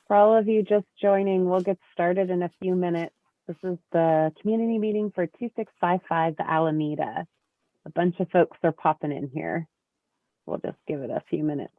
For all of you just joining, we'll get started in a few minutes. This is the community meeting for 2655 the Alameda. A bunch of folks are popping in here. We'll just give it a few minutes.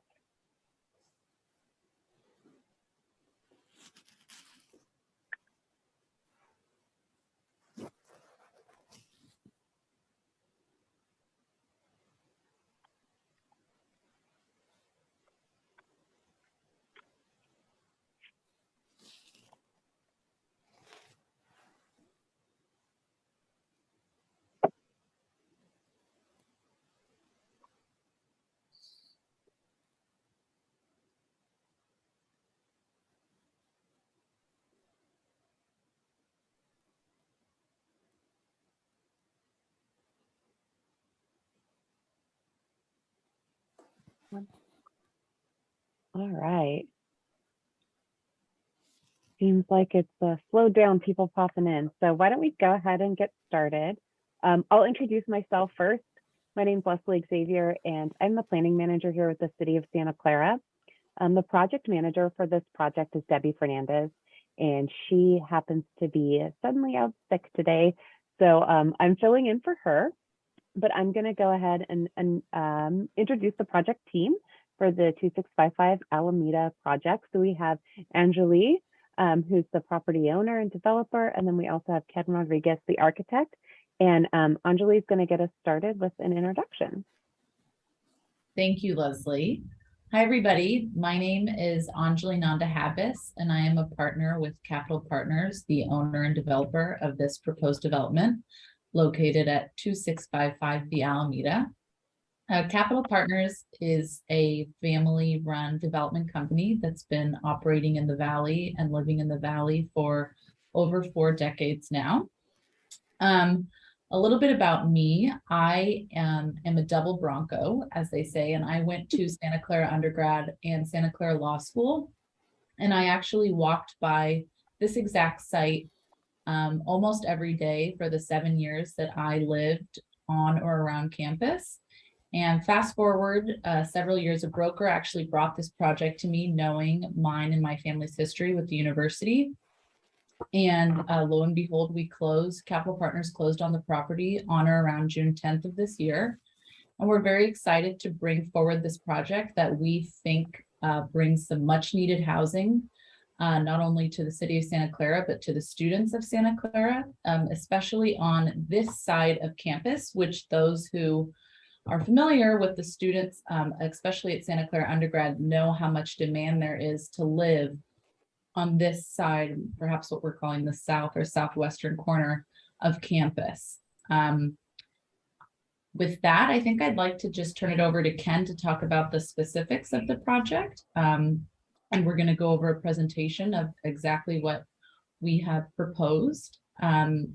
All right. Seems like it's slowed down, people popping in. So why don't we go ahead and get started? I'll introduce myself first. My name's Leslie Xavier, and I'm the planning manager here with the City of Santa Clara. The project manager for this project is Debbie Fernandez, and she happens to be suddenly out sick today. So I'm filling in for her, but I'm going to go ahead and introduce the project team for the 2655 Alameda project. So we have Anjali, who's the property owner and developer, and then we also have Ken Rodriguez, the architect. And Anjali is going to get us started with an introduction. Thank you, Leslie. Hi, everybody. My name is Anjali Nanda-Habis, and I am a partner with Capital Partners, the owner and developer of this proposed development located at 2655 the Alameda. Capital Partners is a family-run development company that's been operating in the Valley and living in the Valley for over 4 decades now. A little bit about me. I am a double Bronco, as they say, and I went to Santa Clara undergrad and Santa Clara Law School. And I actually walked by this exact site almost every day for the 7 years that I lived on or around campus. And fast forward several years, a broker actually brought this project to me, knowing mine and my family's history with the university. And lo and behold, Capital Partners closed on the property on or around June 10th of this year. And we're very excited to bring forward this project that we think brings some much needed housing, not only to the city of Santa Clara, but to the students of Santa Clara, especially on this side of campus, which those who are familiar with the students, especially at Santa Clara undergrad, know how much demand there is to live on this side, perhaps what we're calling the south or southwestern corner of campus. With that, I think I'd like to just turn it over to Ken to talk about the specifics of the project. And we're going to go over a presentation of exactly what we have proposed,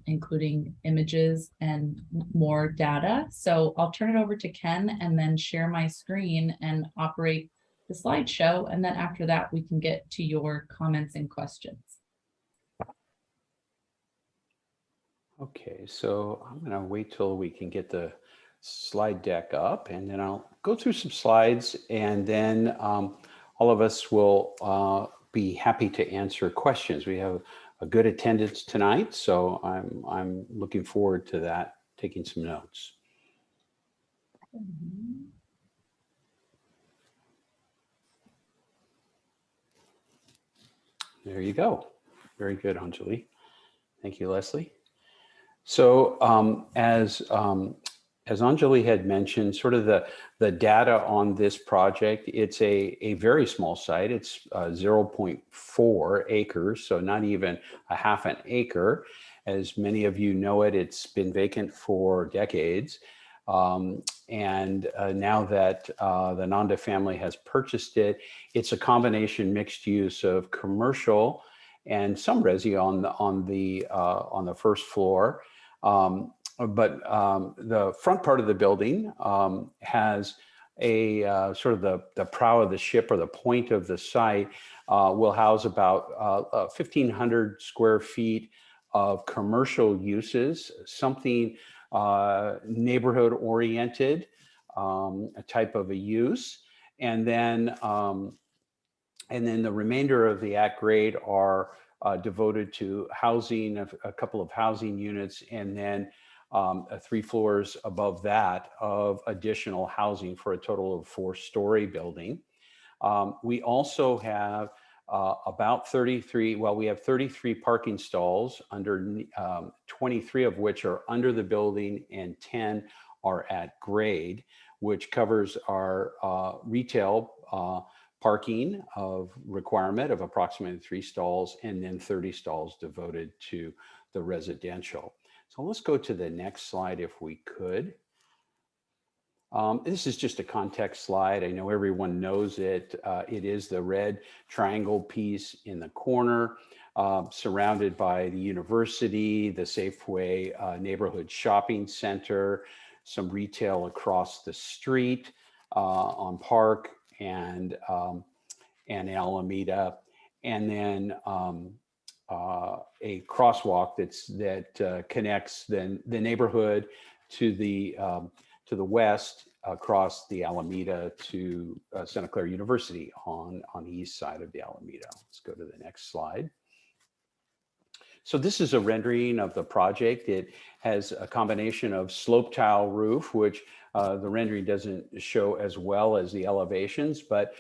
including images and more data. So I'll turn it over to Ken and then share my screen and operate the slideshow, and then after that we can get to your comments and questions. Okay, so I'm going to wait till we can get the slide deck up, and then I'll go through some slides, and then all of us will be happy to answer questions. We have a good attendance tonight, so I'm looking forward to that, taking some notes. There you go. Very good, Anjali. Thank you, Leslie. So as Anjali had mentioned, sort of the data on this project, it's a very small site. It's 0.4 acres, so not even a half an acre. As many of you know it, it's been vacant for decades. And now that the Nanda family has purchased it, it's a combination mixed use of commercial and some resi on the first floor. But the front part of the building has a sort of the prow of the ship, or the point of the site will house about 1,500 square feet of commercial uses, something neighborhood oriented, a type of a use. And then And then the remainder of the at grade are devoted to housing, a couple of housing units, and then 3 floors above that of additional housing for a total of 4-story building. We also have about 33, well, we have 33 parking stalls, 23 of which are under the building and 10 are at grade, which covers our retail parking of requirement of approximately 3 stalls, and then 30 stalls devoted to the residential. So let's go to the next slide if we could. This is just a context slide. I know everyone knows it. It is the red triangle piece in the corner, surrounded by the university, the Safeway neighborhood shopping center, some retail across the street on Park and Alameda, and then a crosswalk that connects the neighborhood to the west across the Alameda to Santa Clara University on the east side of the Alameda. Let's go to the next slide. So this is a rendering of the project. It has a combination of slope tile roof, which the rendering doesn't show as well as the elevations, but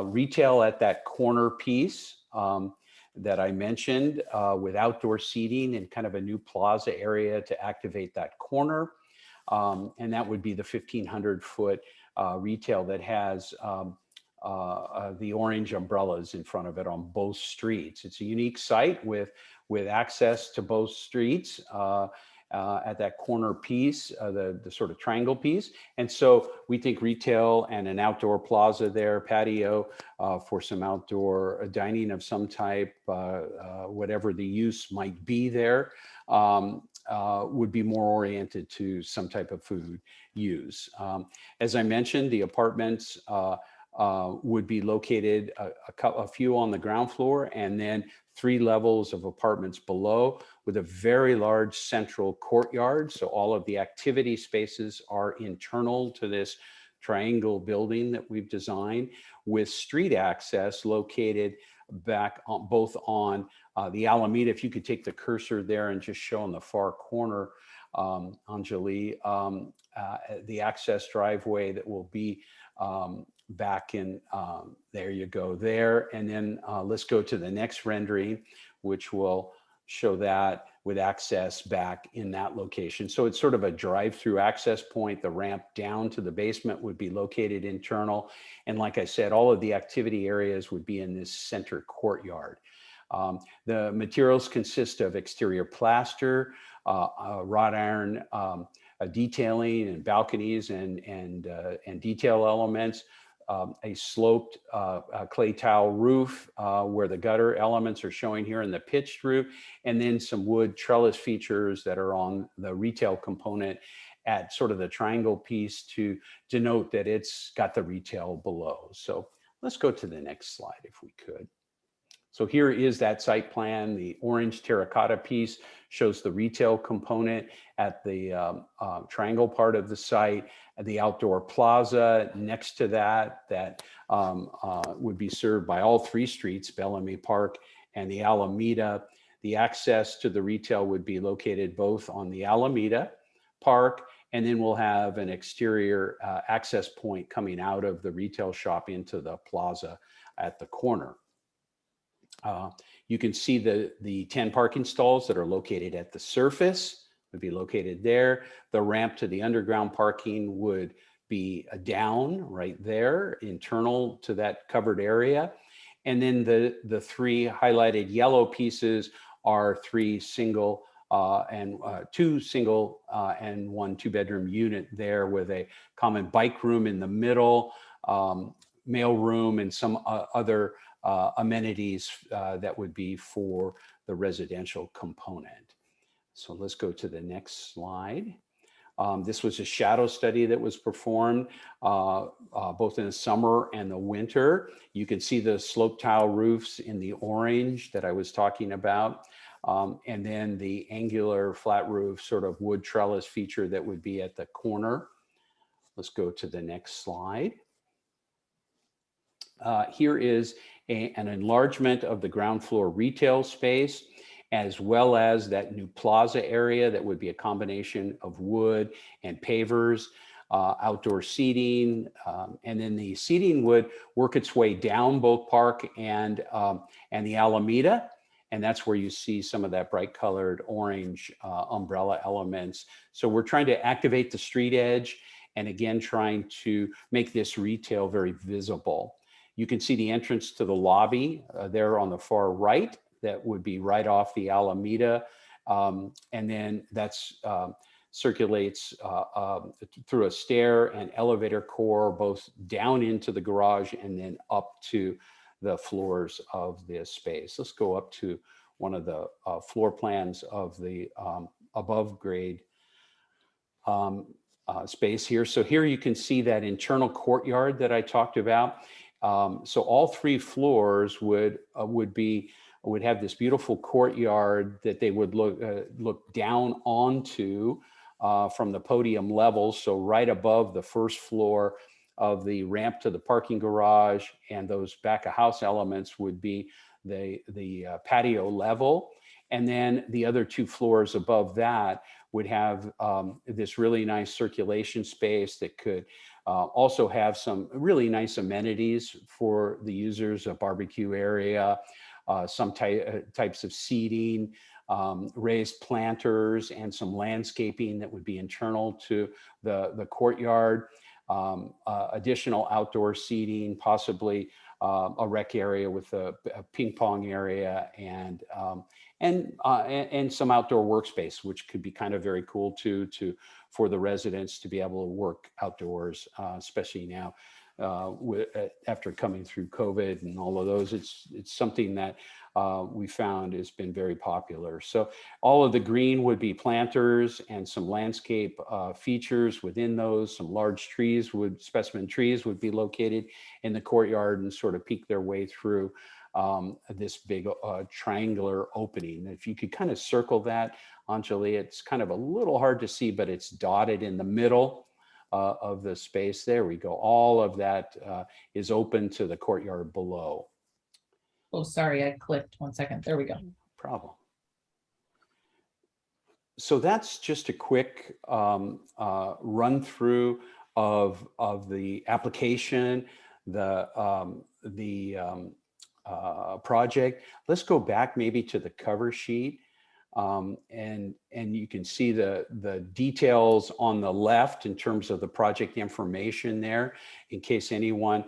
retail at that corner piece that I mentioned with outdoor seating and kind of a new plaza area to activate that corner. And that would be the 1,500-foot retail that has the orange umbrellas in front of it on both streets. It's a unique site with access to both streets at that corner piece, the sort of triangle piece. And so we think retail and an outdoor plaza there, patio for some outdoor dining of some type, whatever the use might be there, would be more oriented to some type of food use. As I mentioned, the apartments would be located a few on the ground floor and then 3 levels of apartments below with a very large central courtyard. So all of the activity spaces are internal to this triangle building that we've designed, with street access located back on both on the Alameda. If you could take the cursor there and just show in the far corner, Anjali, the access driveway that will be back in, there you go there. And then let's go to the next rendering, which will show that with access back in that location. So it's sort of a drive-through access point. The ramp down to the basement would be located internal. And like I said, all of the activity areas would be in this center courtyard. The materials consist of exterior plaster, wrought iron detailing and balconies and detail elements, a sloped clay tile roof where the gutter elements are showing here in the pitched roof, and then some wood trellis features that are on the retail component at sort of the triangle piece to denote that it's got the retail below. So let's go to the next slide if we could. So here is that site plan. The orange terracotta piece shows the retail component at the triangle part of the site. The outdoor plaza next to that would be served by all 3 streets, Bellamy Park and the Alameda. The access to the retail would be located both on the Alameda Park, and then we'll have an exterior access point coming out of the retail shop into the plaza at the corner. You can see the 10 parking stalls that are located at the surface would be located there. The ramp to the underground parking would be down right there, internal to that covered area. And then the 3 highlighted yellow pieces are 3 single and 2 single and 1 2-bedroom unit there with a common bike room in the middle, mail room, and some other amenities that would be for the residential component. So let's go to the next slide. This was a shadow study that was performed both in the summer and the winter. You can see the slope tile roofs in the orange that I was talking about. And then the angular flat roof sort of wood trellis feature that would be at the corner. Let's go to the next slide. Here is an enlargement of the ground floor retail space, as well as that new plaza area that would be a combination of wood and pavers, outdoor seating, and then the seating would work its way down both Park and the Alameda. And that's where you see some of that bright colored orange umbrella elements. So we're trying to activate the street edge, and again, trying to make this retail very visible. You can see the entrance to the lobby there on the far right. That would be right off the Alameda. And then that's circulates through a stair and elevator core, both down into the garage and then up to the floors of this space. Let's go up to one of the floor plans of the above grade space here. So here you can see that internal courtyard that I talked about. So all 3 floors would have this beautiful courtyard that they would look down onto from the podium level. So right above the first floor of the ramp to the parking garage, and those back of house elements would be the patio level. And then the other 2 floors above that would have this really nice circulation space that could also have some really nice amenities for the users, a barbecue area, some types of seating, raised planters, and some landscaping that would be internal to the courtyard, additional outdoor seating, possibly a rec area with a ping pong area, and some outdoor workspace, which could be kind of very cool too, for the residents to be able to work outdoors, especially now after coming through COVID and all of those. It's something that we found has been very popular. So all of the green would be planters and some landscape features within those. Some large trees specimen trees would be located in the courtyard and sort of peek their way through this big triangular opening. If you could kind of circle that, Anjali, it's kind of a little hard to see, but it's dotted in the middle of the space. There we go. All of that is open to the courtyard below. Oh, sorry, I clicked. 1 second. There we go. Problem. So that's just a quick run through of the application, the project. Let's go back maybe to the cover sheet. And you can see the details on the left in terms of the project information there, in case anyone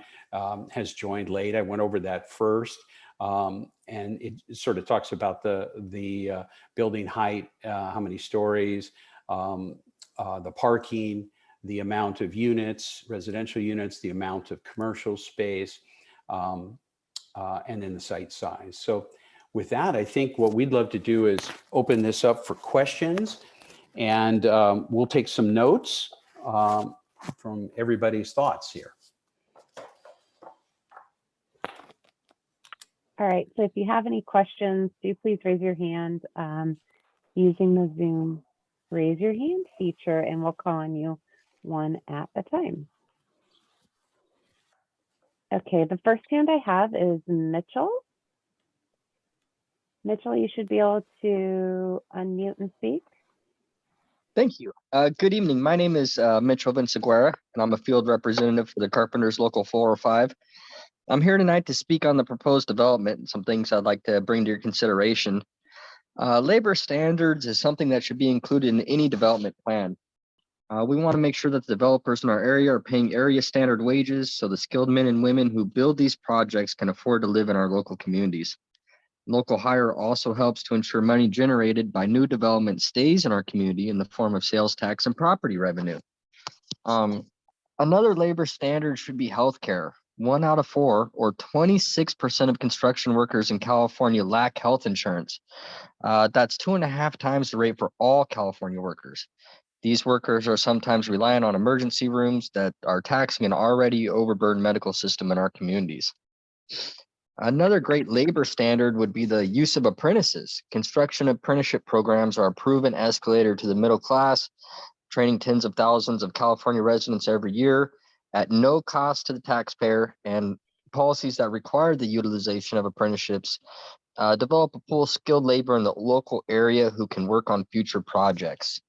has joined late. I went over that first. And it sort of talks about the building height, how many stories, the parking, the amount of units, residential units, the amount of commercial space, and then the site size. So with that, I think what we'd love to do is open this up for questions, and we'll take some notes from everybody's thoughts here. All right, so if you have any questions, do please raise your hand using the Zoom raise your hand feature, and we'll call on you one at a time. Okay, the first hand I have is Mitchell. Mitchell, you should be able to unmute and speak. Thank you. Good evening. My name is Mitchell Vinciguerra, and I'm a field representative for the Carpenters Local 405. I'm here tonight to speak on the proposed development and some things I'd like to bring to your consideration. Labor standards is something that should be included in any development plan. We want to make sure that the developers in our area are paying area standard wages so the skilled men and women who build these projects can afford to live in our local communities. Local hire also helps to ensure money generated by new development stays in our community in the form of sales tax and property revenue. Another labor standard should be healthcare. 1 out of 4, or 26% of construction workers in California lack health insurance. That's 2.5 times the rate for all California workers. These workers are sometimes reliant on emergency rooms that are taxing an already overburdened medical system in our communities. Another great labor standard would be the use of apprentices. Construction apprenticeship programs are a proven escalator to the middle class, training tens of thousands of California residents every year at no cost to the taxpayer and policies that require the utilization of apprenticeships, develop a pool of skilled labor in the local area who can work on future projects.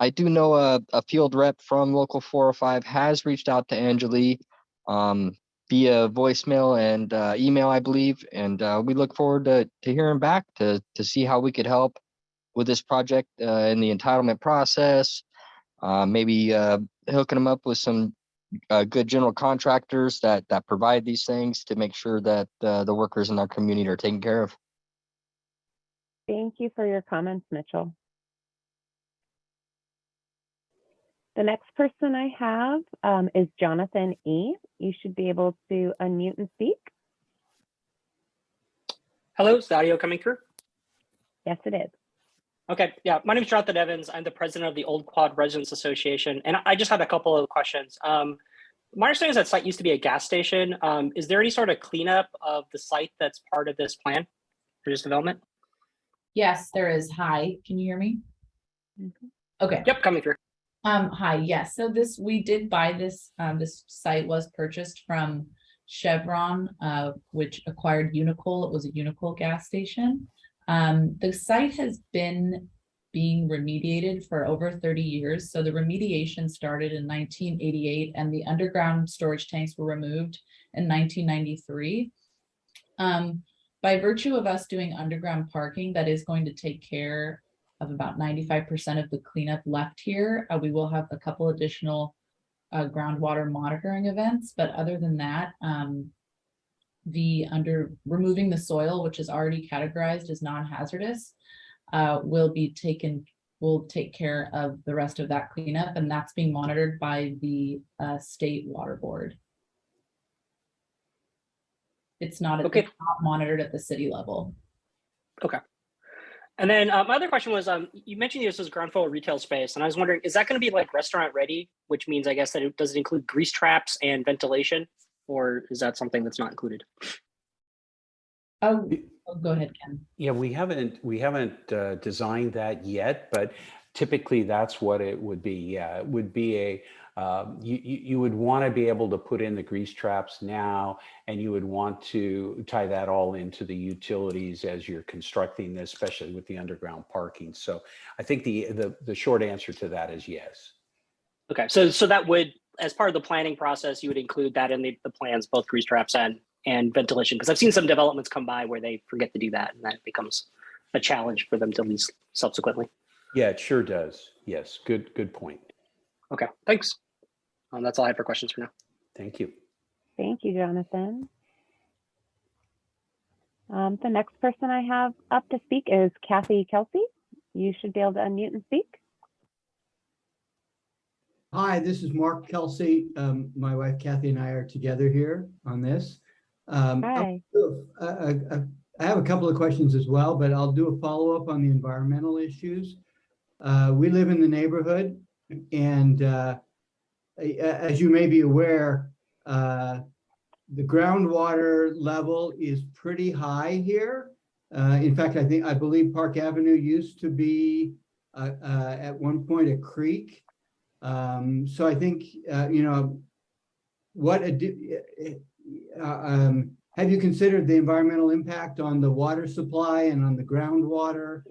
I do know a field rep from Local 405 has reached out to Angeli via voicemail and email, I believe, and we look forward to hearing back to see how we could help with this project in the entitlement process, maybe hooking them up with some good general contractors that provide these things to make sure that the workers in our community are taken care of. Thank you for your comments, Mitchell. The next person I have is Jonathan E. You should be able to unmute and speak. Hello, is the audio coming through? Yes, it is. Okay, yeah, my name is Jonathan Evans. I'm the president of the Old Quad Residents Association, and I just had a couple of questions. My understanding is that site used to be a gas station. Is there any sort of cleanup of the site that's part of this plan for this development? Yes, there is. Hi, can you hear me? Okay. Yep, coming through. Hi, yes. So we did buy this. This site was purchased from Chevron, which acquired Unicol. It was a Unicol gas station. The site has been being remediated for over 30 years. So the remediation started in 1988 and the underground storage tanks were removed in 1993. By virtue of us doing underground parking, that is going to take care of about 95% of the cleanup left here. We will have a couple additional groundwater monitoring events, but other than that, removing the soil, which is already categorized as non-hazardous, will take care of the rest of that cleanup, and that's being monitored by the state water board. It's not monitored at the city level. Okay. And then my other question was, you mentioned this was ground floor retail space, and I was wondering, is that going to be like restaurant ready, which means I guess that does it include grease traps and ventilation, or is that something that's not included? Oh, go ahead, Ken. Yeah, we haven't designed that yet, but typically that's what it would be. Yeah, it would be a you would want to be able to put in the grease traps now, and you would want to tie that all into the utilities as you're constructing this, especially with the underground parking. So I think the short answer to that is yes. Okay, so that would, as part of the planning process, you would include that in the plans, both grease traps and ventilation, because I've seen some developments come by where they forget to do that, and that becomes a challenge for them to lease subsequently. Yeah, it sure does. Yes, good point. Okay, thanks. That's all I have for questions for now. Thank you. Thank you, Jonathan. The next person I have up to speak is Kathy Kelsey. You should be able to unmute and speak. Hi, this is Mark Kelsey. My wife Kathy and I are together here on this. Hi. I have a couple of questions as well, but I'll do a follow-up on the environmental issues. We live in the neighborhood, and as you may be aware, the groundwater level is pretty high here. In fact, I believe Park Avenue used to be at one point a creek. So I think, have you considered the environmental impact on the water supply and on the groundwater?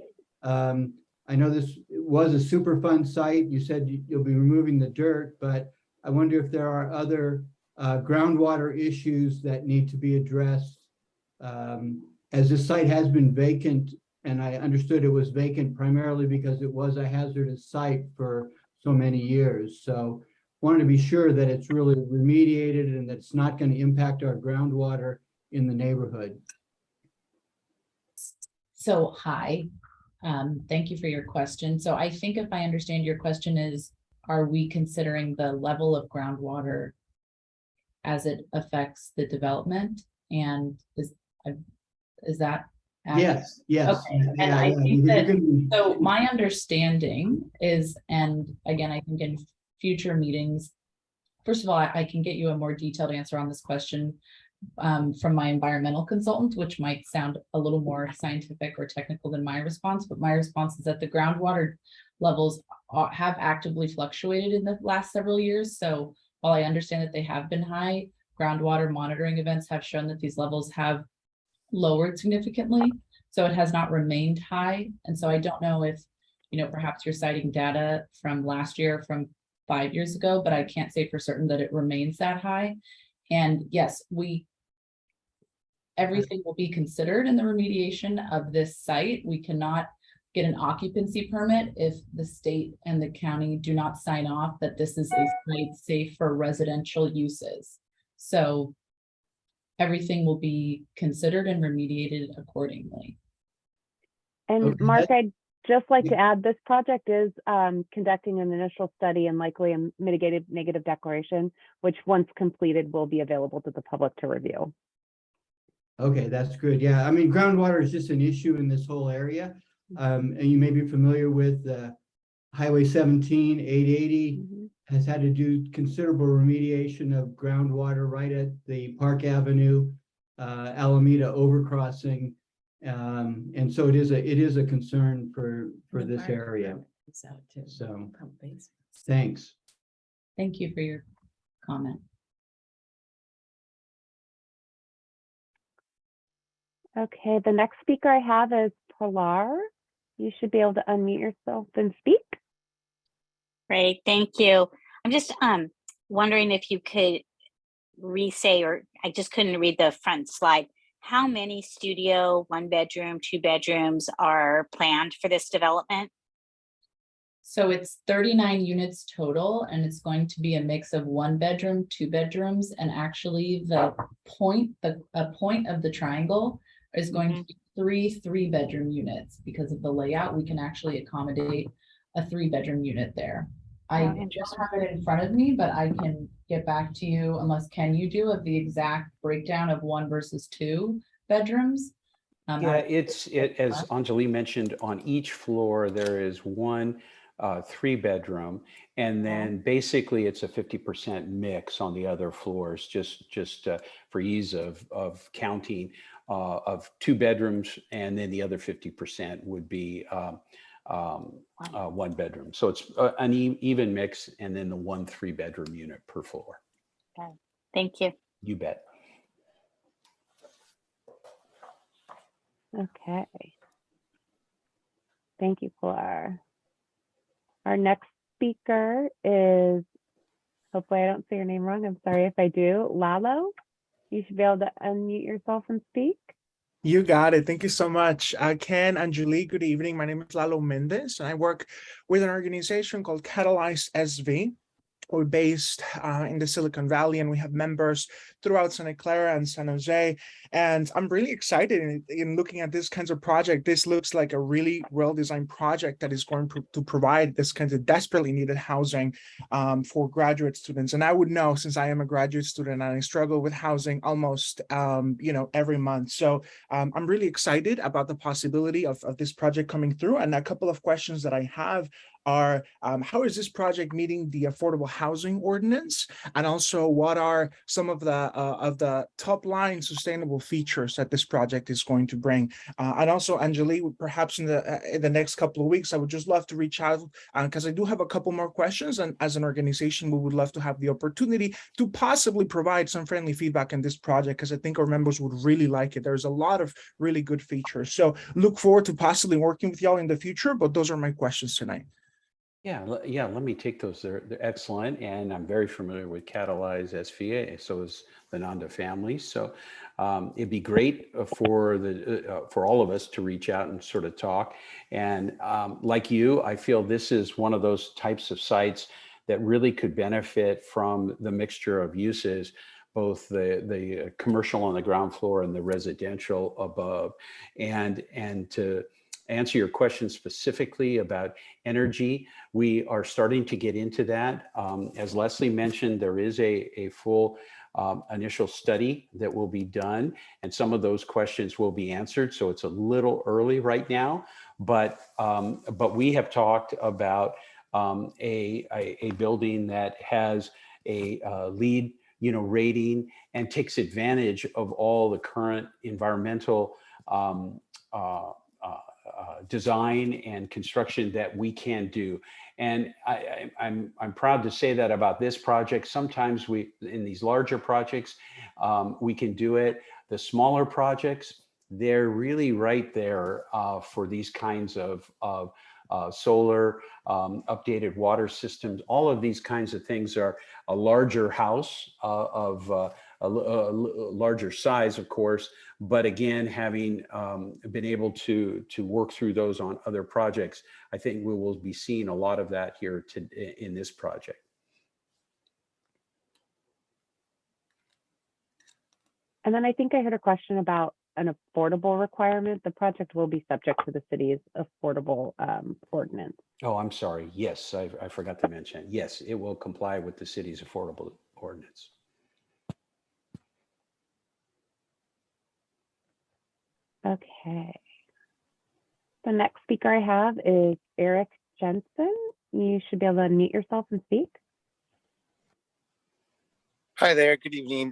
I know this was a Superfund site. You said you'll be removing the dirt, but I wonder if there are other groundwater issues that need to be addressed, as this site has been vacant, and I understood it was vacant primarily because it was a hazardous site for so many years. So wanted to be sure that it's really remediated and that it's not going to impact our groundwater in the neighborhood. So hi, thank you for your question. So I think if I understand your question is, are we considering the level of groundwater as it affects the development? And is that? Yes. Okay. And I think that, so my understanding is, and again, I think in future meetings, first of all, I can get you a more detailed answer on this question from my environmental consultant, which might sound a little more scientific or technical than my response, but my response is that the groundwater levels have actively fluctuated in the last several years. So while I understand that they have been high, groundwater monitoring events have shown that these levels have lowered significantly. So it has not remained high. And so I don't know if, perhaps you're citing data from last year, from 5 years ago, but I can't say for certain that it remains that high. And yes, everything will be considered in the remediation of this site. We cannot get an occupancy permit if the state and the county do not sign off that this is a site safe for residential uses. So everything will be considered and remediated accordingly. And Okay, Mark, I'd just like to yeah. add, this project is conducting an initial study and likely a mitigated negative declaration, which once completed will be available to the public to review. Okay, that's good. Yeah, I mean, groundwater is just an issue in this whole area. And you may be familiar with Highway 17, 880 has had to do considerable remediation of groundwater right at the Park Avenue, Alameda overcrossing. And so it is a concern for this area. So thanks. Thank you for your comment. Okay, the next speaker I have is Pilar. You should be able to unmute yourself and speak. Great, thank you. I'm just wondering if you could re-say, or I just couldn't read the front slide, how many studio, 1 bedroom, 2 bedrooms are planned for this development? So it's 39 units total, and it's going to be a mix of 1 bedroom, 2 bedrooms, and actually a point of the triangle is going to be 3 3-bedroom units. Because of the layout, we can actually accommodate a 3-bedroom unit there. I just have it in front of me, but I can get back to you, unless Ken, you do, of the exact breakdown of 1 versus 2 bedrooms. Yeah, as Anjali mentioned, on each floor there is 1 3-bedroom, and then basically it's a 50% mix on the other floors, just for ease of counting, of 2 bedrooms, and then the other 50% would be 1 bedroom. So it's an even mix, and then the 1 3-bedroom unit per floor. Okay. Thank you. You bet. Okay. Thank you, Pilar. Our next speaker is, hopefully I don't say your name wrong, I'm sorry if I do, Lalo. You should be able to unmute yourself and speak. You got it. Thank you so much. Ken, Anjali, good evening. My name is Lalo Mendez, and I work with an organization called Catalyze SV. We're based in the Silicon Valley, and we have members throughout Santa Clara and San Jose. And I'm really excited in looking at this kinds of project. This looks like a really well-designed project that is going to provide this kind of desperately needed housing for graduate students. And I would know, since I am a graduate student and I struggle with housing almost every month. So I'm really excited about the possibility of this project coming through. And a couple of questions that I have are, how is this project meeting the Affordable Housing Ordinance? And also, what are some of the top line sustainable features that this project is going to bring? And also, Anjali, perhaps in the next couple of weeks, I would just love to reach out, because I do have a couple more questions. And as an organization, we would love to have the opportunity to possibly provide some friendly feedback on this project, because I think our members would really like it. There's a lot of really good features. So look forward to possibly working with y'all in the future, but those are my questions tonight. Yeah, let me take those. They're excellent, and I'm very familiar with Catalyze SV, so is the Nanda family. So it'd be great for all of us to reach out and sort of talk. And like you, I feel this is one of those types of sites that really could benefit from the mixture of uses, both the commercial on the ground floor and the residential above. And to answer your question specifically about energy, we are starting to get into that. As Leslie mentioned, there is a full initial study that will be done, and some of those questions will be answered. So it's a little early right now, but we have talked about a building that has a LEED rating and takes advantage of all the current environmental design and construction that we can do. And I'm proud to say that about this project. Sometimes in these larger projects, we can do it. The smaller projects, they're really right there for these kinds of solar, updated water systems. All of these kinds of things are a larger house of a larger size, of course, but again, having been able to work through those on other projects, I think we will be seeing a lot of that here in this project. And then I think I heard a question about an affordable requirement. The project will be subject to the city's affordable ordinance. Oh, I'm sorry. Yes, I forgot to mention. Yes, it will comply with the city's affordable ordinance. Okay. The next speaker I have is Eric Jensen. You should be able to unmute yourself and speak. Hi there, good evening.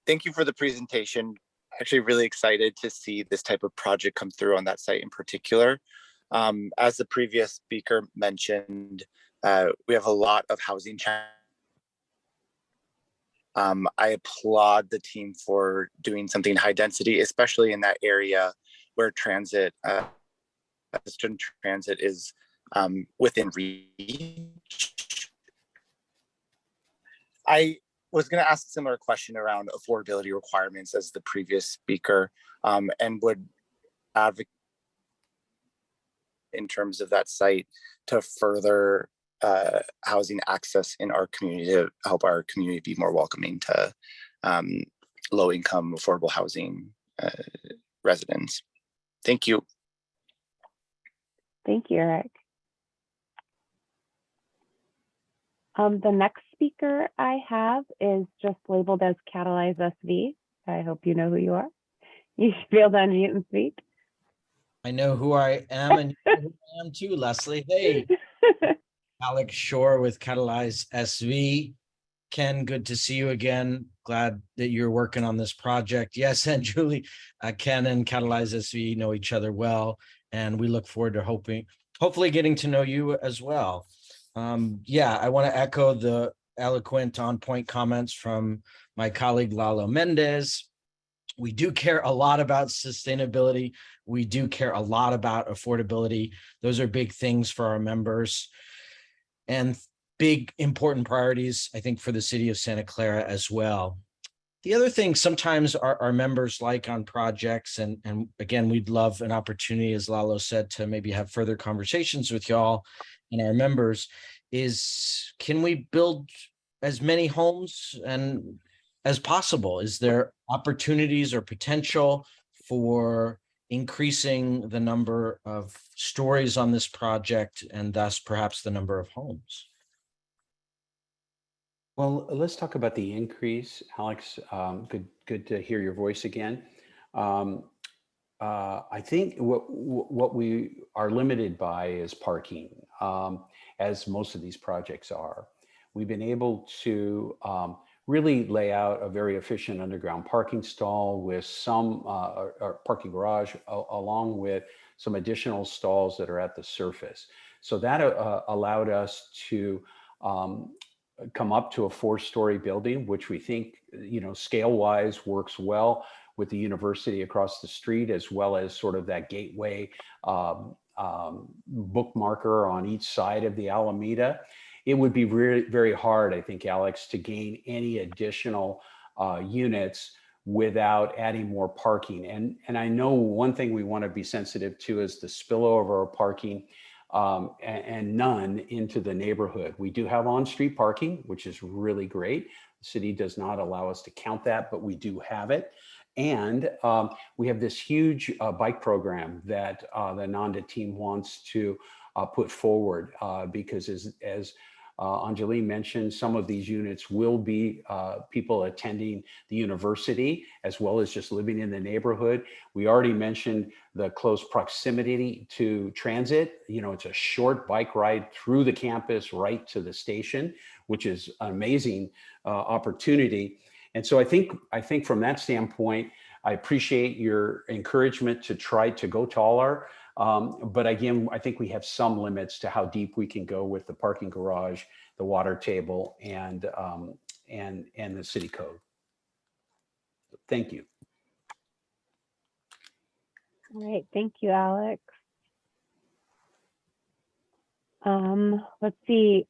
Thank you for the presentation. Actually really excited to see this type of project come through on that site in particular. As the previous speaker mentioned, we have a lot of housing challenges. I applaud the team for doing something high density, especially in that area where transit is within reach. I was going to ask a similar question around affordability requirements as the previous speaker, and would advocate in terms of that site to further housing access in our community to help our community be more welcoming to low-income affordable housing residents. Thank you. Thank you, Eric. The next speaker I have is just labeled as Catalyze SV. I hope you know who you are. You should be able to unmute and speak. I know who I am, and you know who I am too, Leslie. Hey, Alex Shore with Catalyze SV. Ken, good to see you again. Glad that you're working on this project. Yes, and Julie, Ken and Catalyze SV know each other well, and we look forward to hopefully getting to know you as well. Yeah, I want to echo the eloquent on-point comments from my colleague Lalo Mendez. We do care a lot about sustainability. We do care a lot about affordability. Those are big things for our members and big important priorities, I think, for the city of Santa Clara as well. The other thing sometimes our members like on projects, and again, we'd love an opportunity, as Lalo said, to maybe have further conversations with y'all and our members, is can we build as many homes and as possible? Is there opportunities or potential for increasing the number of stories on this project and thus perhaps the number of homes? Well, let's talk about the increase, Alex. Good to hear your voice again. I think what we are limited by is parking, as most of these projects are. We've been able to really lay out a very efficient underground parking stall with some or parking garage, along with some additional stalls that are at the surface. So that allowed us to come up to a 4-story building, which we think, scale-wise works well with the university across the street, as well as sort of that gateway bookmarker on each side of the Alameda. It would be very, very hard, I think, Alex, to gain any additional units without adding more parking. And I know one thing we want to be sensitive to is the spillover of parking and none into the neighborhood. We do have on-street parking, which is really great. The city does not allow us to count that, but we do have it. And we have this huge bike program that the Nanda team wants to put forward because as Anjali mentioned, some of these units will be people attending the university as well as just living in the neighborhood. We already mentioned the close proximity to transit. It's a short bike ride through the campus right to the station, which is an amazing opportunity. And so I think from that standpoint, I appreciate your encouragement to try to go taller. But again, I think we have some limits to how deep we can go with the parking garage, the water table, and the city code. Thank you. All right, thank you, Alex. Let's see.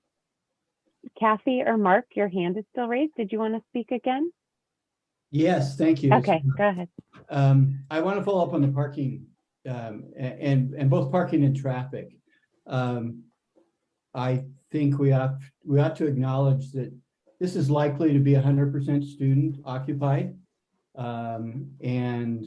Kathy or Mark, your hand is still raised. Did you want to speak again? Yes, thank you. Okay, go ahead. I want to follow up on the parking and both parking and traffic. I think we ought to acknowledge that this is likely to be 100% student occupied, and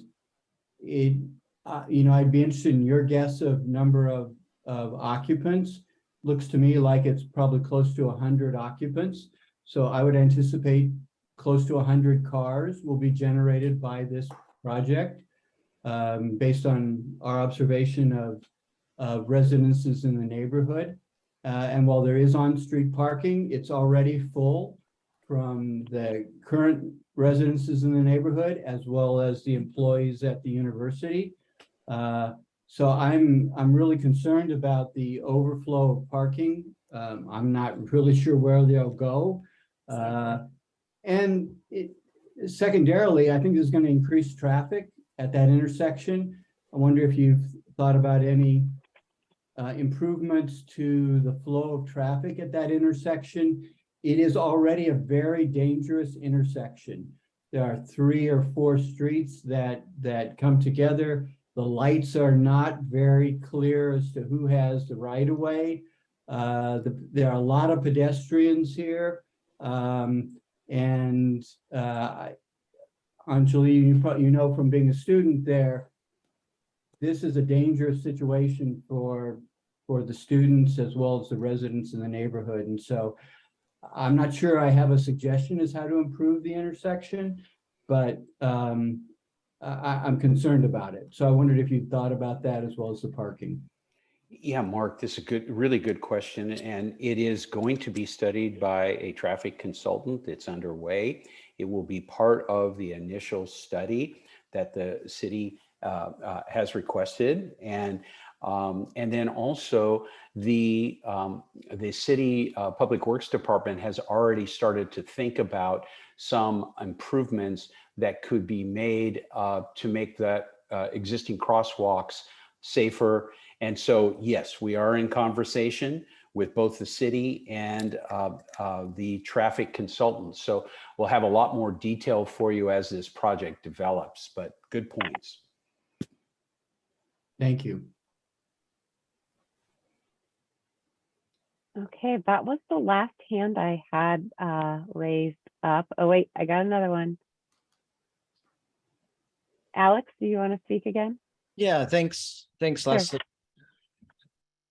it I'd be interested in your guess of number of occupants. Looks to me like it's probably close to 100 occupants. So I would anticipate close to 100 cars will be generated by this project, based on our observation of residences in the neighborhood. And while there is on-street parking, it's already full from the current residences in the neighborhood, as well as the employees at the university. So I'm really concerned about the overflow of parking. I'm not really sure where they'll go. And secondarily, I think this is going to increase traffic at that intersection. I wonder if you've thought about any improvements to the flow of traffic at that intersection. It is already a very dangerous intersection. There are 3 or 4 streets that come together. The lights are not very clear as to who has the right of way. There are a lot of pedestrians here. And Anjali, you know from being a student there, this is a dangerous situation for the students as well as the residents in the neighborhood. And so I'm not sure I have a suggestion as how to improve the intersection, but I'm concerned about it. So I wondered if you thought about that as well as the parking. Yeah, Mark, this is a really good question, and it is going to be studied by a traffic consultant. It's underway. It will be part of the initial study that the city has requested, and then also the city Public Works Department has already started to think about some improvements that could be made to make that existing crosswalks safer. And so, yes, we are in conversation with both the city and the traffic consultants. So we'll have a lot more detail for you as this project develops, but good points. Thank you. Okay, that was the last hand I had raised up. Oh, wait, I got another one. Alex, do you want to speak again? Yeah, thanks, Sure. Leslie.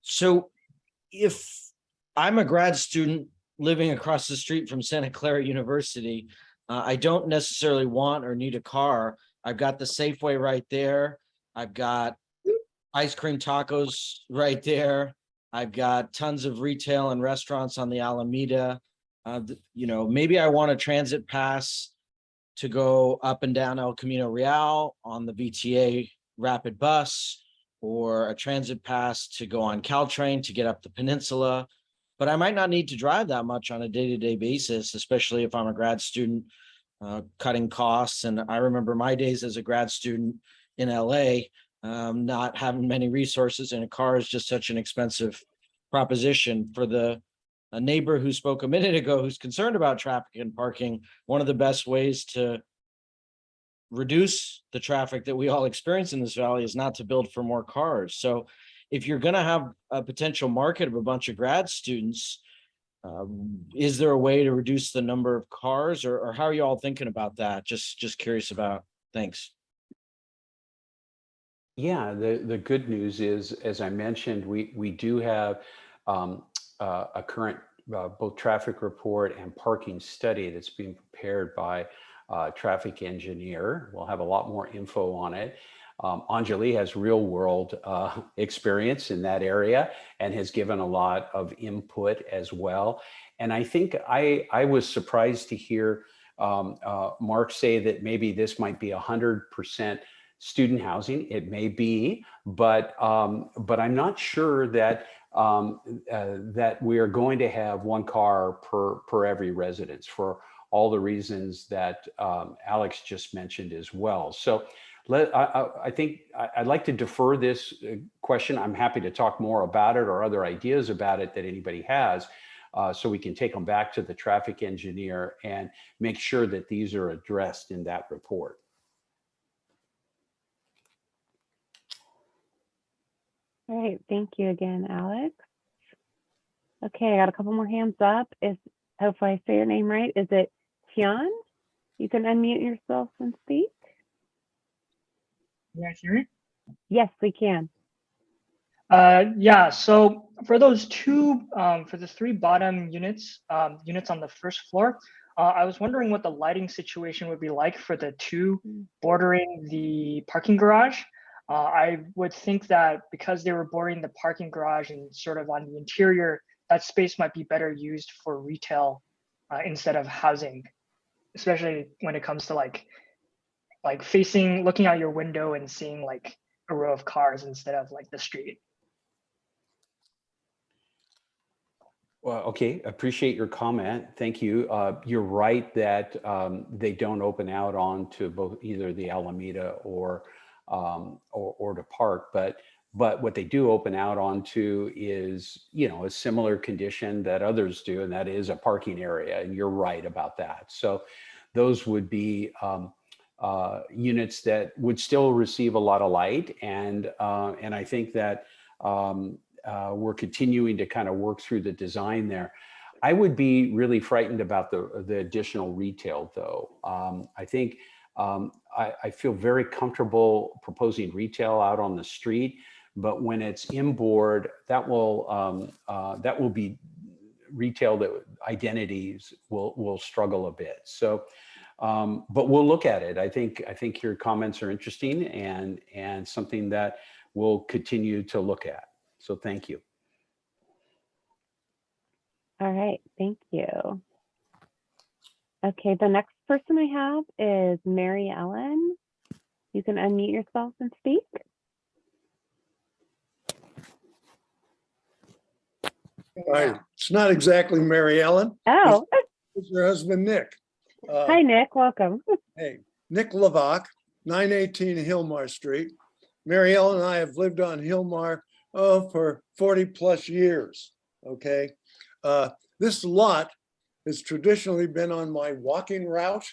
So if I'm a grad student living across the street from Santa Clara University, I don't necessarily want or need a car. I've got the Safeway right there. I've got ice cream tacos right there. I've got tons of retail and restaurants on the Alameda. Maybe I want a transit pass to go up and down El Camino Real on the VTA rapid bus, or a transit pass to go on Caltrain to get up the peninsula. But I might not need to drive that much on a day-to-day basis, especially if I'm a grad student cutting costs. And I remember my days as a grad student in LA, not having many resources, and a car is just such an expensive proposition. For a neighbor who spoke a minute ago who's concerned about traffic and parking, one of the best ways to reduce the traffic that we all experience in this valley is not to build for more cars. So if you're going to have a potential market of a bunch of grad students, is there a way to reduce the number of cars, or how are you all thinking about that? Just curious about. Thanks. Yeah, the good news is, as I mentioned, we do have a current both traffic report and parking study that's being prepared by a traffic engineer. We'll have a lot more info on it. Anjali has real world experience in that area and has given a lot of input as well. And I think I was surprised to hear Mark say that maybe this might be 100% student housing. It may be, but I'm not sure that that we are going to have one car per every residence for all the reasons that Alex just mentioned as well. So I think I'd like to defer this question. I'm happy to talk more about it or other ideas about it that anybody has, so we can take them back to the traffic engineer and make sure that these are addressed in that report. All right, thank you again, Alex. Okay, I got a couple more hands up. Hopefully I say your name right. Is it Tian? You can unmute yourself and speak. Can you guys hear me? Yes, we can. Yeah, so for those for the 3 bottom units on the first floor, I was wondering what the lighting situation would be like for the 2 bordering the parking garage. I would think that because they were bordering the parking garage and sort of on the interior, that space might be better used for retail instead of housing, especially when it comes to like looking out your window and seeing like a row of cars instead of like the street. Well, okay, appreciate your comment. Thank you. You're right that they don't open out onto both either the Alameda or to Park, but what they do open out onto is, you know, a similar condition that others do, and that is a parking area. And you're right about that. So those would be units that would still receive a lot of light, and I think that we're continuing to kind of work through the design there. I would be really frightened about the additional retail, though. I think I feel very comfortable proposing retail out on the street, but when it's inboard, that will be retail that identities will struggle a bit. So, but we'll look at it. I think your comments are interesting and something that we'll continue to look at. So thank you. All right, thank you. Okay, the next person I have is Mary Ellen. You can unmute yourself and speak. Right. It's not exactly Mary Ellen. Oh, It's her husband, Nick. hi, Nick. Welcome. Hey, Nick Levac, 918 Hillmar Street. Mary Ellen and I have lived on Hillmar for 40 plus years. Okay. This lot has traditionally been on my walking route.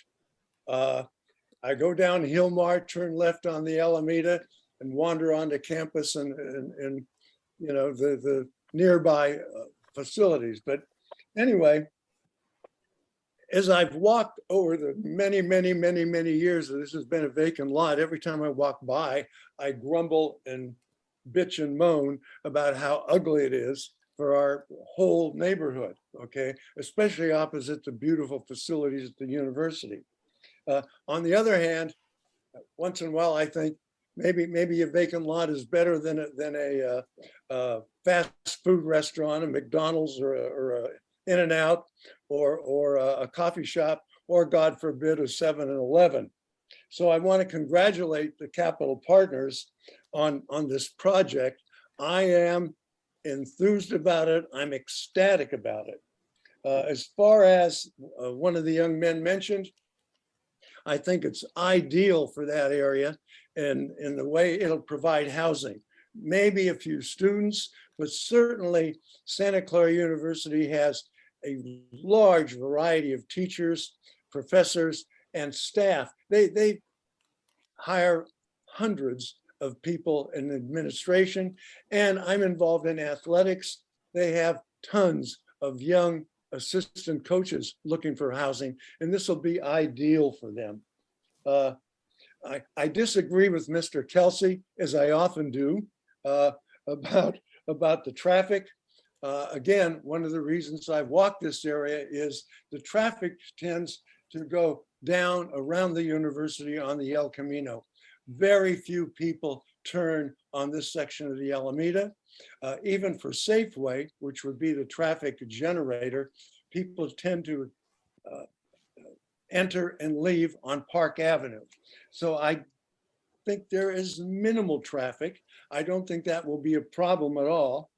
I go down Hillmar, turn left on the Alameda, and wander onto campus and you know the nearby facilities. But anyway, as I've walked over the many years that this has been a vacant lot, every time I walk by, I grumble and bitch and moan about how ugly it is for our whole neighborhood, okay? Especially opposite the beautiful facilities at the university. On the other hand, once in a while, I think maybe a vacant lot is better than a fast food restaurant, a McDonald's or a In-N-Out or a coffee shop, or God forbid, a 7-Eleven. So I want to congratulate the Capital Partners on this project. I am enthused about it. I'm ecstatic about it. As far as one of the young men mentioned, I think it's ideal for that area and in the way it'll provide housing. Maybe a few students, but certainly Santa Clara University has a large variety of teachers, professors, and staff. They hire hundreds of people in administration, and I'm involved in athletics. They have tons of young assistant coaches looking for housing, and this will be ideal for them. I disagree with Mr. Kelsey, as I often do, about the traffic. Again, one of the reasons I've walked this area is the traffic tends to go down around the university on the El Camino. Very few people turn on this section of the Alameda. Even for Safeway, which would be the traffic generator, people tend to enter and leave on Park Avenue. So I think there is minimal traffic. I don't think that will be a problem at all.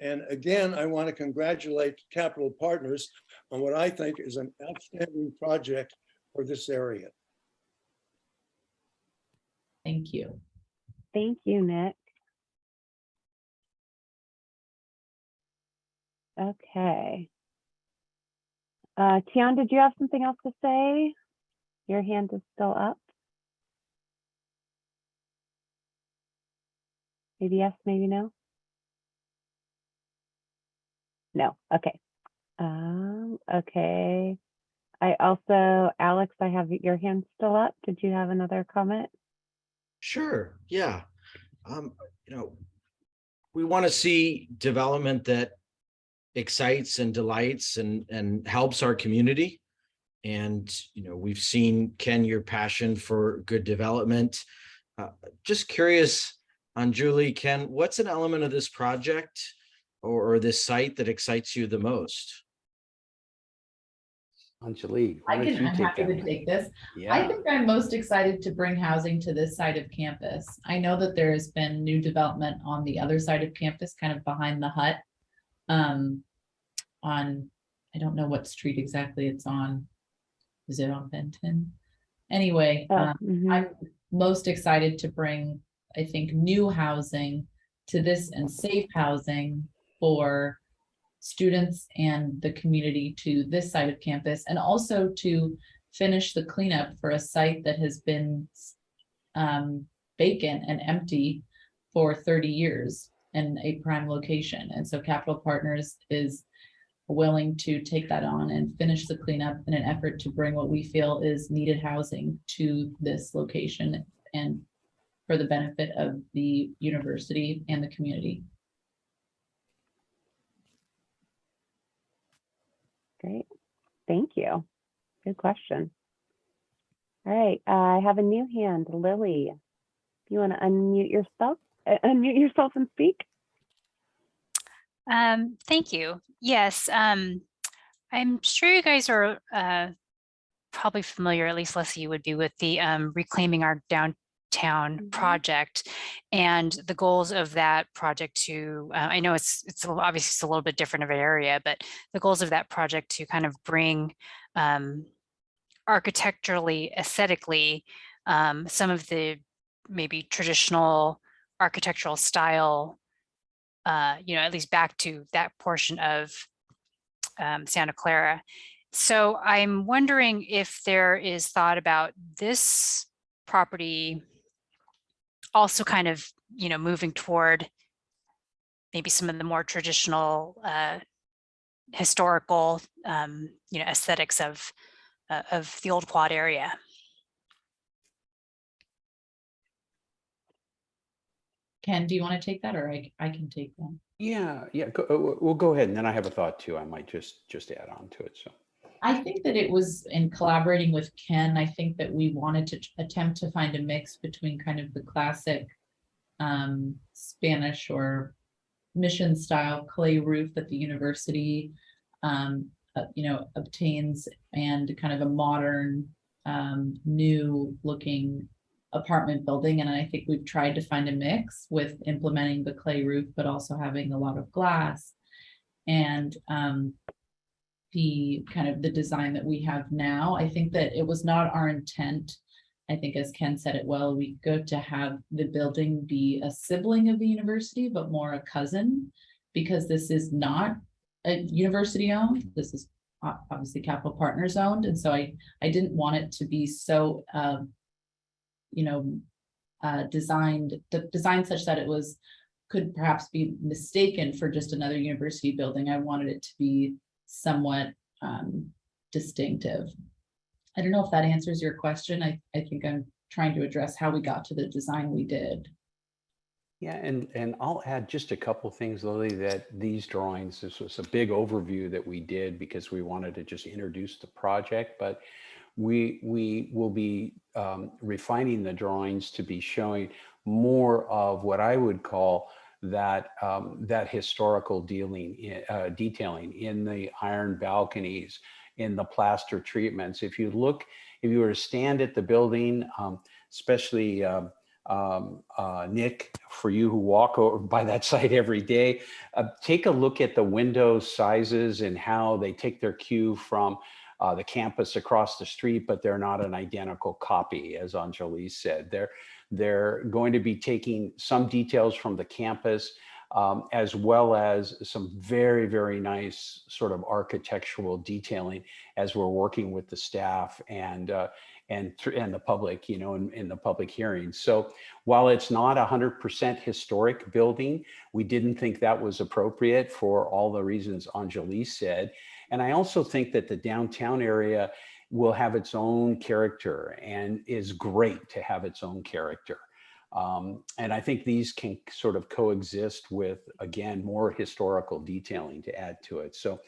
And again, I want to congratulate Capital Partners on what I think is an outstanding project for this area. Thank you. Thank you, Nick. Okay. Tian, did you have something else to say? Your hand is still up. Maybe yes, maybe no. No, okay. Okay. Alex, I have your hand still up. Did you have another comment? Sure, yeah. You know, we want to see development that excites and delights and helps our community. And, you know, we've seen, Ken, your passion for good development. Just curious on Julie, Ken, what's an element of this project or this site that excites you the most? Anjali, why don't you I'm take happy that to one? take this. Yeah. I think I'm most excited to bring housing to this side of campus. I know that there has been new development on the other side of campus, kind of behind the hut. On, I don't know what street exactly it's on. Is it on Benton? Anyway, I'm most excited to bring, I think, new housing to this and safe housing for students and the community to this side of campus, and also to finish the cleanup for a site that has been vacant and empty for 30 years in a prime location. And so Capital Partners is willing to take that on and finish the cleanup in an effort to bring what we feel is needed housing to this location and for the benefit of the university and the community. Great. Thank you. Good question. All right. I have a new hand, Lily. Do you want to unmute yourself and speak? Thank you. Yes. I'm sure you guys are probably familiar, at least Leslie, you would be, with the Reclaiming Our Downtown project and the goals of that project to, I know it's obviously it's a little bit different of an area, but the goals of that project to kind of bring architecturally, aesthetically, some of the maybe traditional architectural style, at least back to that portion of Santa Clara. So I'm wondering if there is thought about this property also kind of, moving toward maybe some of the more traditional historical, aesthetics of the Old Quad area. Ken, do you want to take that, or I can take that? Yeah. We'll go ahead, and then I have a thought too. I might just add on to it. So I think that it was in collaborating with Ken. I think that we wanted to attempt to find a mix between kind of the classic Spanish or mission style clay roof that the university obtains, and kind of a modern new looking apartment building. And I think we've tried to find a mix with implementing the clay roof, but also having a lot of glass, and the kind of the design that we have now. I think that it was not our intent. I think, as Ken said it well, we go to have the building be a sibling of the university, but more a cousin, because this is not a university owned. This is obviously Capital Partners owned. And so I didn't want it to be so, designed such that it could perhaps be mistaken for just another university building. I wanted it to be somewhat distinctive. I don't know if that answers your question. I think I'm trying to address how we got to the design we did. yeah, and I'll add just a couple things, Lily, that these drawings, this was a big overview that we did because we wanted to just introduce the project, but we will be refining the drawings to be showing more of what I would call that historical detailing in the iron balconies, in the plaster treatments. If you were to stand at the building, especially Nick, for you who walk over by that site every day, take a look at the window sizes and how they take their cue from the campus across the street, but they're not an identical copy, as Anjali said. They're going to be taking some details from the campus, as well as some very, very nice sort of architectural detailing as we're working with the staff and the public, you know, in the public hearings. So while it's not 100% historic building, we didn't think that was appropriate for all the reasons Anjali said. And I also think that the downtown area will have its own character and is great to have its own character. And I think these can sort of coexist with, again, more historical detailing to add to it. So,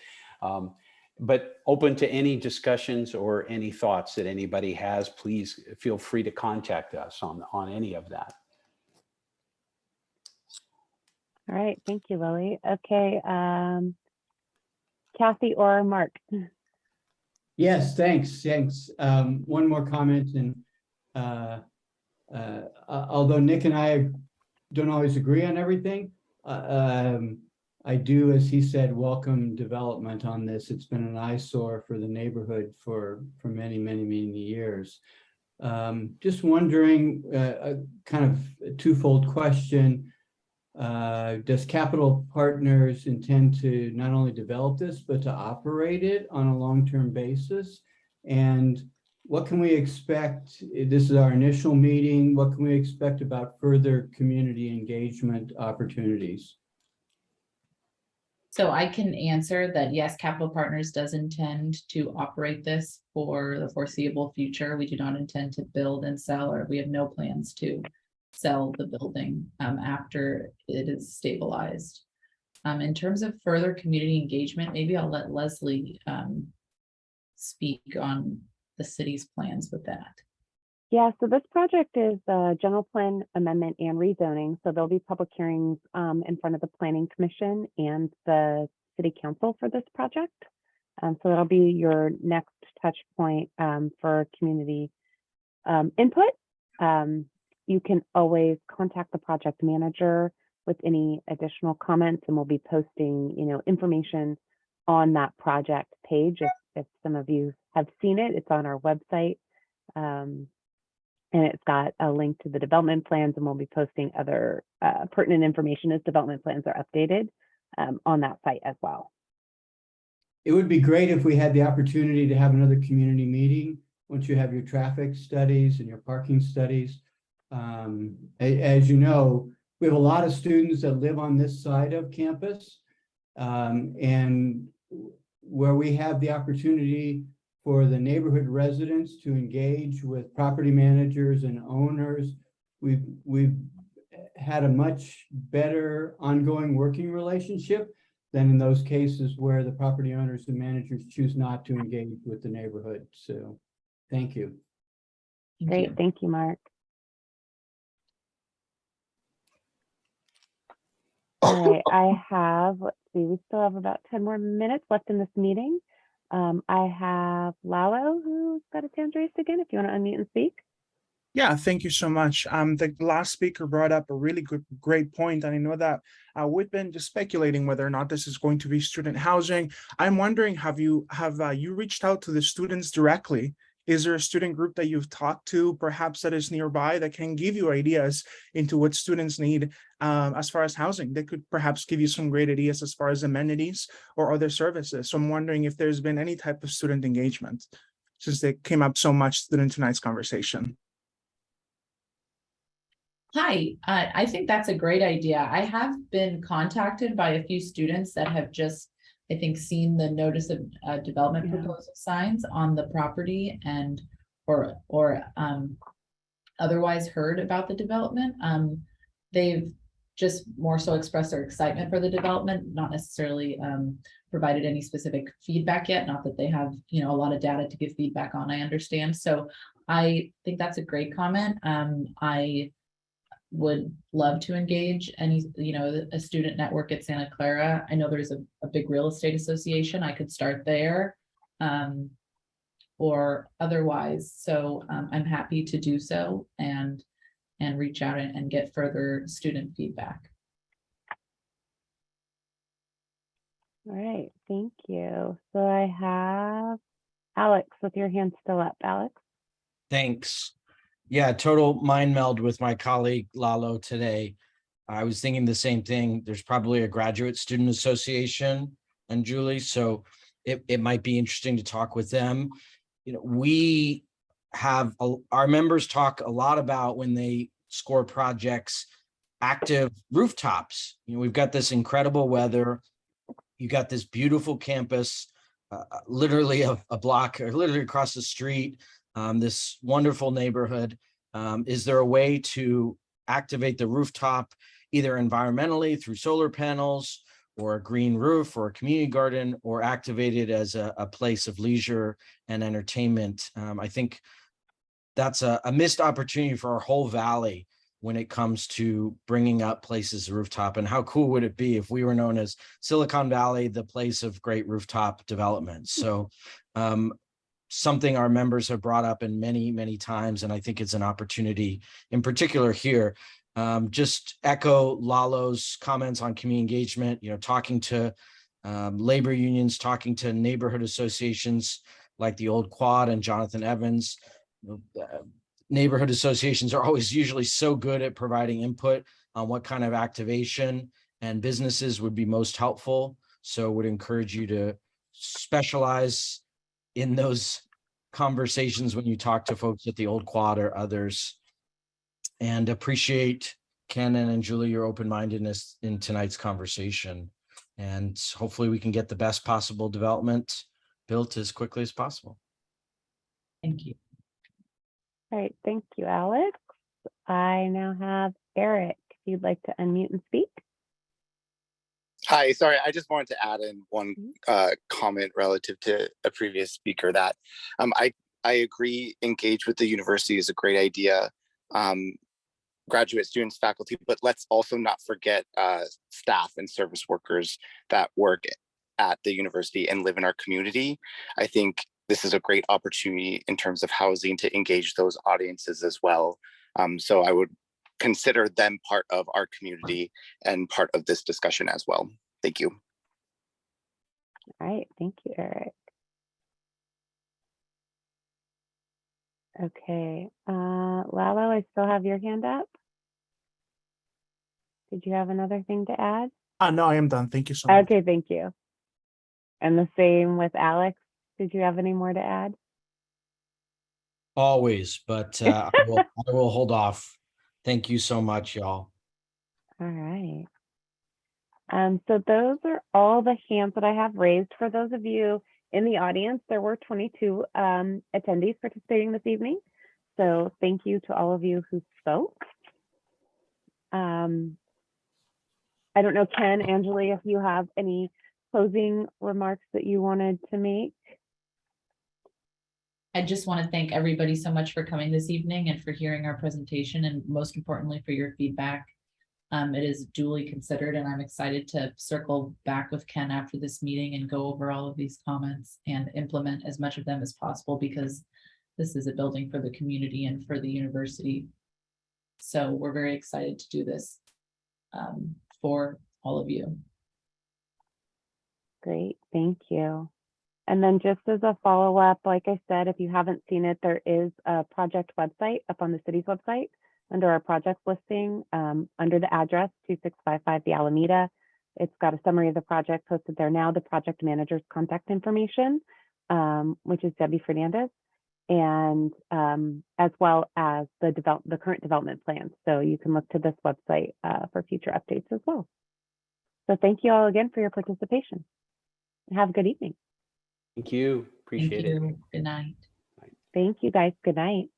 but open to any discussions or any thoughts that anybody has, please feel free to contact us on any of that. All right, thank you, Lily. Okay, Kathy or Mark? Yes, thanks. One more comment, and although Nick and I don't always agree on everything, I do, as he said, welcome development on this. It's been an eyesore for the neighborhood for many, many, many years. Just wondering, a kind of a twofold question. Does Capital Partners intend to not only develop this, but to operate it on a long-term basis? And what can we expect? This is our initial meeting. What can we expect about further community engagement opportunities? So I can answer that, yes, Capital Partners does intend to operate this for the foreseeable future. We do not intend to build and sell, or we have no plans to sell the building after it is stabilized. In terms of further community engagement, maybe I'll let Leslie speak on the city's plans with that. Yeah, so this project is a general plan amendment and rezoning. So there'll be public hearings in front of the Planning Commission and the City Council for this project. So that'll be your next touch point for community input. You can always contact the project manager with any additional comments, and we'll be posting, you know, information on that project page. If some of you have seen it, it's on our website. And it's got a link to the development plans, and we'll be posting other pertinent information as development plans are updated on that site as well. It would be great if we had the opportunity to have another community meeting once you have your traffic studies and your parking studies. As you know, we have a lot of students that live on this side of campus, and where we have the opportunity for the neighborhood residents to engage with property managers and owners, we've had a much better ongoing working relationship than in those cases where the property owners and managers choose not to engage with the neighborhood. So thank you. Great, thank you, Mark. All right, I have, let's see, we still have about 10 more minutes left in this meeting. I have Lalo who's got his hand raised again, if you want to unmute and speak. Yeah, thank you so much. The last speaker brought up a really great point. And I know that we've been just speculating whether or not this is going to be student housing. I'm wondering, have you reached out to the students directly? Is there a student group that you've talked to, perhaps that is nearby, that can give you ideas into what students need as far as housing? They could perhaps give you some great ideas as far as amenities or other services. So I'm wondering if there's been any type of student engagement, since they came up so much during tonight's conversation. Hi, I think that's a great idea. I have been contacted by a few students that have just, I think, seen the notice of development proposal signs on the property and or otherwise heard about the development. They've just more so expressed their excitement for the development, not necessarily provided any specific feedback yet. Not that they have, you know, a lot of data to give feedback on, I understand. So I think that's a great comment. I would love to engage any, you know, a student network at Santa Clara. I know there's a big real estate association. I could start there or otherwise. So I'm happy to do so. And and reach out and get further student feedback. All right, thank you. So I have Alex with your hand still up. Alex? Thanks. Yeah, total mind meld with my colleague Lalo today. I was thinking the same thing. There's probably a graduate student association and Julie, so it might be interesting to talk with them. You know, we have our members talk a lot about when they score projects, active rooftops. You know, we've got this incredible weather. You got this beautiful campus, literally a block or literally across the street, this wonderful neighborhood. Is there a way to activate the rooftop either environmentally through solar panels or a green roof or a community garden, or activate it as a place of leisure and entertainment? I think that's a missed opportunity for our whole valley when it comes to bringing up places rooftop. And how cool would it be if we were known as Silicon Valley, the place of great rooftop development? So something our members have brought up in many times, and I think it's an opportunity in particular here. Just echo Lalo's comments on community engagement, you know, talking to labor unions, talking to neighborhood associations like the Old Quad and Jonathan Evans. Neighborhood associations are always usually so good at providing input on what kind of activation and businesses would be most helpful. So would encourage you to specialize in those conversations when you talk to folks at the Old Quad or others. And appreciate Ken and Julie, your open-mindedness in tonight's conversation. And hopefully we can get the best possible development built as quickly as possible. Thank you. All right, thank you, Alex. I now have Eric, if you'd like to unmute and speak. Hi, sorry, I just wanted to add in one comment relative to a previous speaker that I agree, engage with the university is a great idea. Graduate students, faculty, but let's also not forget staff and service workers that work at the university and live in our community. I think this is a great opportunity in terms of housing to engage those audiences as well. So I would consider them part of our community and part of this discussion as well. Thank you. All right, thank you, Eric. Okay, Lalo, I still have your hand up. Did you have another thing to add? No, I am done. Thank you so much. Okay, thank you. And the same with Alex. Did you have any more to add? Always, but I will hold off. Thank you so much, y'all. All right. So those are all the hands that I have raised. For those of you in the audience, there were 22 attendees participating this evening. So thank you to all of you who spoke. I don't know, Ken, Angeli, if you have any closing remarks that you wanted to make. I just want to thank everybody so much for coming this evening and for hearing our presentation, and most importantly for your feedback. It is duly considered, and I'm excited to circle back with Ken after this meeting and go over all of these comments and implement as much of them as possible, because this is a building for the community and for the university. So we're very excited to do this for all of you. Great, thank you. And then just as a follow-up, like I said, if you haven't seen it, there is a project website up on the city's website under our project listing, under the address 2655 the Alameda. It's got a summary of the project posted there now, the project manager's contact information, which is Debbie Fernandez, and as well as the current development plans. So you can look to this website for future updates as well. So thank you all again for your participation. Have a good evening. Thank you. Appreciate it. Good night. Thank you guys. Good night.